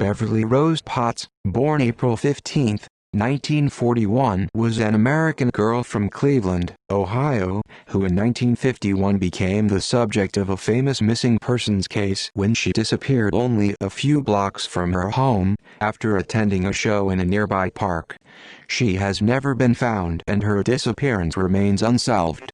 Beverly Rose Potts, born April 15, 1941, was an American girl from Cleveland, Ohio, who in 1951 became the subject of a famous missing persons case when she disappeared only a few blocks from her home, after attending a show in a nearby park. She has never been found and her disappearance remains unsolved.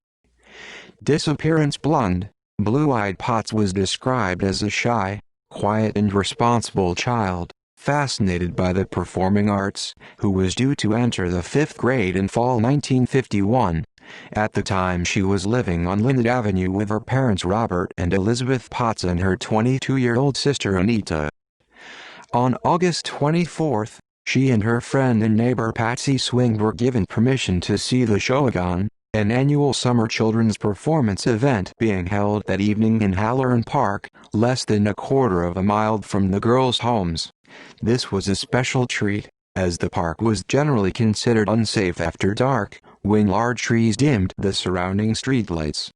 Disappearance blonde, blue-eyed Potts was described as a shy, quiet and responsible child, fascinated by the performing arts, who was due to enter the 5th grade in fall 1951. At the time she was living on Linnet Avenue with her parents Robert and Elizabeth Potts and her 22-year-old sister Anita. On August 24, she and her friend and neighbor Patsy Swing were given permission to see the Showagon, an annual summer children's performance event being held that evening in Halloran Park, less than a quarter of a mile from the girls' homes. This was a special treat, as the park was generally considered unsafe after dark, when large trees dimmed the surrounding streetlights.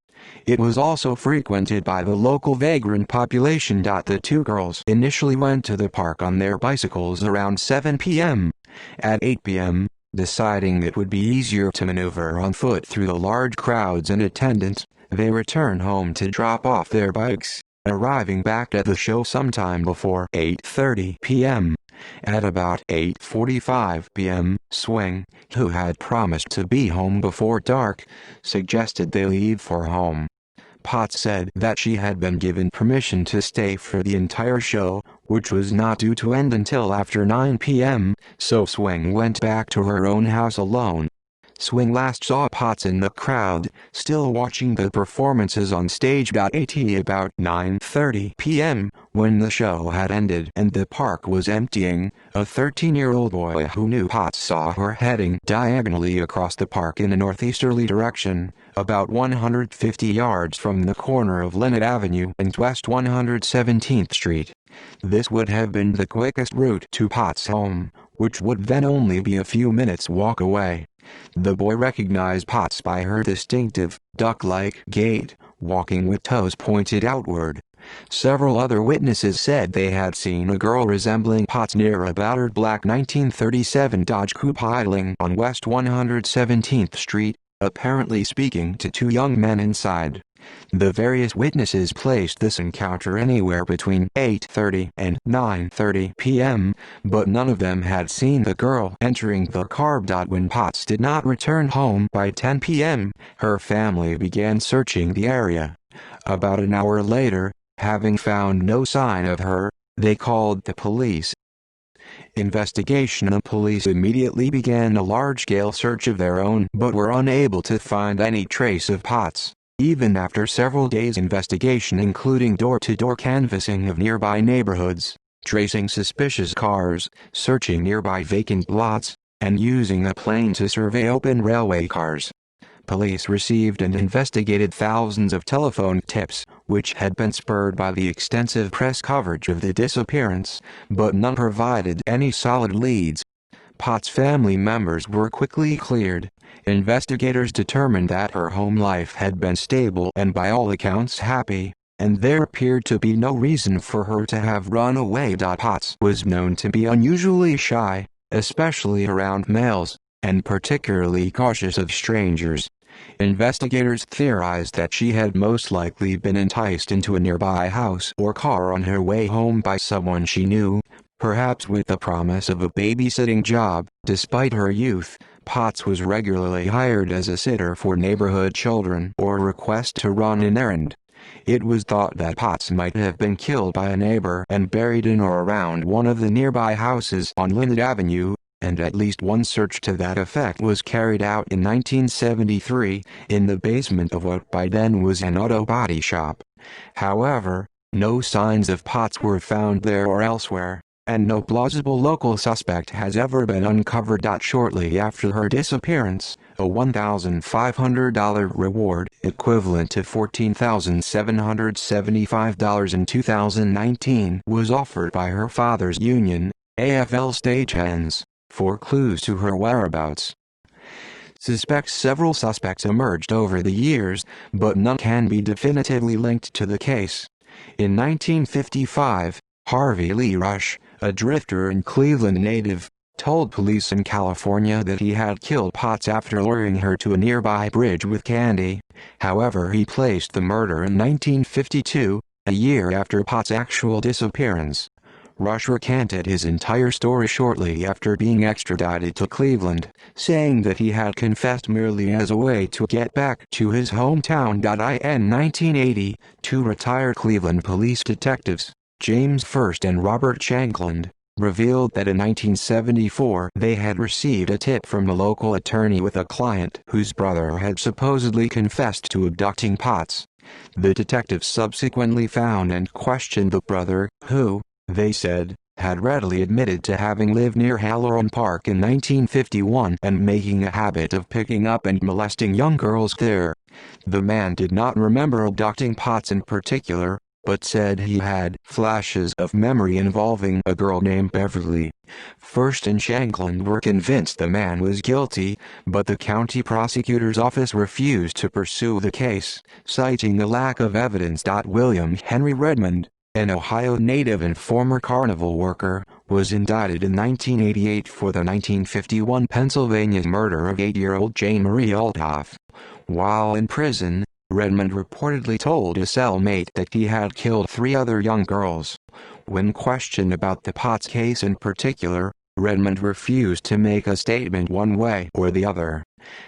It was also frequented by the local vagrant population. The two girls initially went to the park on their bicycles around 7 p.m. At 8 p.m., deciding it would be easier to maneuver on foot through the large crowds and attendants, they returned home to drop off their bikes, arriving back at the show sometime before 8:30 p.m. At about 8:45 p.m., Swing, who had promised to be home before dark, suggested they leave for home. Potts said that she had been given permission to stay for the entire show, which was not due to end until after 9 p.m., so Swing went back to her own house alone. Swing last saw Potts in the crowd, still watching the performances on stage. At about 9:30 p.m., when the show had ended and the park was emptying, a 13-year-old boy who knew Potts saw her heading diagonally across the park in a northeasterly direction, about 150 yards from the corner of Linnet Avenue and West 117th Street. This would have been the quickest route to Potts' home, which would then only be a few minutes' walk away. The boy recognized Potts by her distinctive, duck-like gait, walking with toes pointed outward. Several other witnesses said they had seen a girl resembling Potts near a battered black 1937 Dodge Coupe idling on West 117th Street, apparently speaking to two young men inside. The various witnesses placed this encounter anywhere between 8:30 and 9:30 p.m., but none of them had seen the girl entering the car. When Potts did not return home by 10 p.m., her family began searching the area. About an hour later, having found no sign of her, they called the police. The police immediately began a large-scale search of their own but were unable to find any trace of Potts. Even after several days' investigation including door-to-door canvassing of nearby neighborhoods, tracing suspicious cars, searching nearby vacant lots, and using a plane to survey open railway cars, police received and investigated thousands of telephone tips, which had been spurred by the extensive press coverage of the disappearance, but none provided any solid leads. Potts' family members were quickly cleared. Investigators determined that her home life had been stable and by all accounts happy, and there appeared to be no reason for her to have run away. Potts was known to be unusually shy, especially around males, and particularly cautious of strangers. Investigators theorized that she had most likely been enticed into a nearby house or car on her way home by someone she knew, perhaps with the promise of a babysitting job. Despite her youth, Potts was regularly hired as a sitter for neighborhood children or requested to run an errand. It was thought that Potts might have been killed by a neighbor and buried in or around one of the nearby houses on Linnet Avenue, and at least one search to that effect was carried out in 1973 in the basement of what by then was an auto body shop. However, no signs of Potts were found there or elsewhere, and no plausible local suspect has ever been uncovered. Shortly after her disappearance, a $1,500 reward equivalent to $14,775 in 2019 was offered by her father's union, AFL stagehands, for clues to her whereabouts. Several suspects emerged over the years, but none can be definitively linked to the case. In 1955, Harvey Lee Rush, a drifter and Cleveland native, told police in California that he had killed Potts after luring her to a nearby bridge with candy. However, he placed the murder in 1952, a year after Potts' actual disappearance. Rush recanted his entire story shortly after being extradited to Cleveland, saying that he had confessed merely as a way to get back to his hometown. In 1980, two retired Cleveland police detectives, James First and Robert Shankland, revealed that in 1974 they had received a tip from a local attorney with a client whose brother had supposedly confessed to abducting Potts. The detectives subsequently found and questioned the brother, who, they said, had readily admitted to having lived near Halloran Park in 1951 and making a habit of picking up and molesting young girls there. The man did not remember abducting Potts in particular, but said he had flashes of memory involving a girl named Beverly. First and Shankland were convinced the man was guilty, but the county prosecutor's office refused to pursue the case, citing a lack of evidence. William Henry Redmond, an Ohio native and former carnival worker, was indicted in 1988 for the 1951 Pennsylvania murder of 8-year-old Jane Marie Althoff. While in prison, Redmond reportedly told a cellmate that he had killed 3 other young girls. When questioned about the Potts case in particular, Redmond refused to make a statement one way or the other.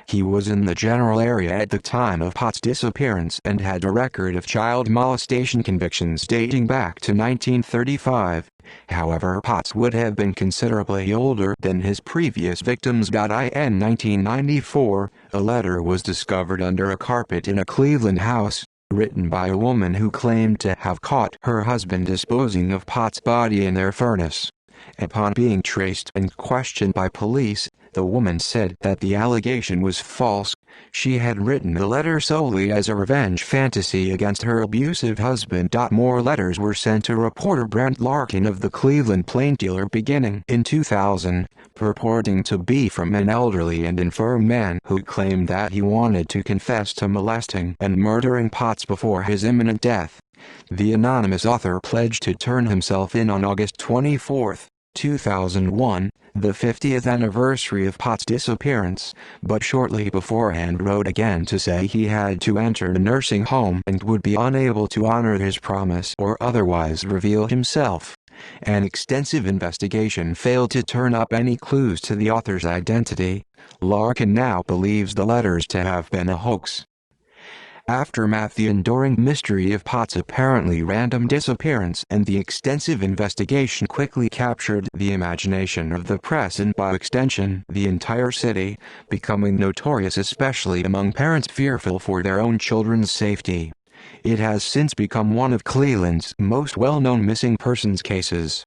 He was in the general area at the time of Potts' disappearance and had a record of child molestation convictions dating back to 1935. However, Potts would have been considerably older than his previous victims. In 1994, a letter was discovered under a carpet in a Cleveland house, written by a woman who claimed to have caught her husband disposing of Potts' body in their furnace. Upon being traced and questioned by police, the woman said that the allegation was false. She had written the letter solely as a revenge fantasy against her abusive husband. More letters were sent to reporter Brent Larkin of the Cleveland Plain Dealer beginning in 2000, purporting to be from an elderly and infirm man who claimed that he wanted to confess to molesting and murdering Potts before his imminent death. The anonymous author pledged to turn himself in on August 24, 2001, the 50th anniversary of Potts' disappearance, but shortly beforehand wrote again to say he had to enter a nursing home and would be unable to honor his promise or otherwise reveal himself. An extensive investigation failed to turn up any clues to the author's identity. Larkin now believes the letters to have been a hoax. Aftermath: the enduring mystery of Potts' apparently random disappearance and the extensive investigation quickly captured the imagination of the press and by extension the entire city, becoming notorious especially among parents fearful for their own children's safety. It has since become one of Cleveland's most well-known missing persons cases.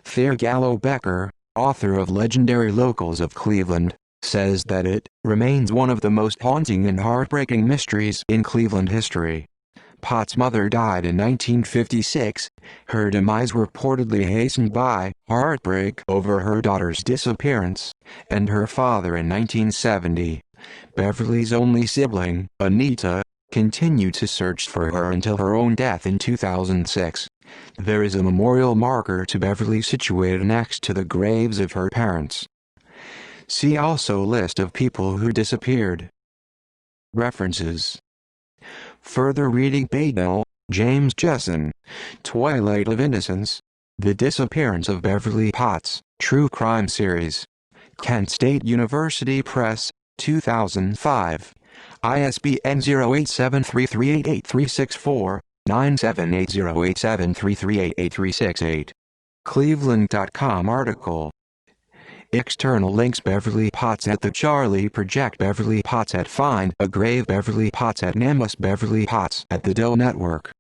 Thayer Gallo Becker, author of Legendary Locals of Cleveland, says that it remains one of the most haunting and heartbreaking mysteries in Cleveland history. Potts' mother died in 1956, her demise reportedly hastened by heartbreak over her daughter's disappearance, and her father in 1970. Beverly's only sibling, Anita, continued to search for her until her own death in 2006. There is a memorial marker to Beverly situated next to the graves of her parents. See also List of people who disappeared. References. Further reading: Badel, James Jesson. Twilight of Innocence. The Disappearance of Beverly Potts, True Crime Series. Kent State University Press, 2005. ISBN 0873388364, 9780873388368. Cleveland.com article. External links: Beverly Potts at the Charlie Project, Beverly Potts at Find a Grave, Beverly Potts at Nemus, Beverly Potts at the Dell Network.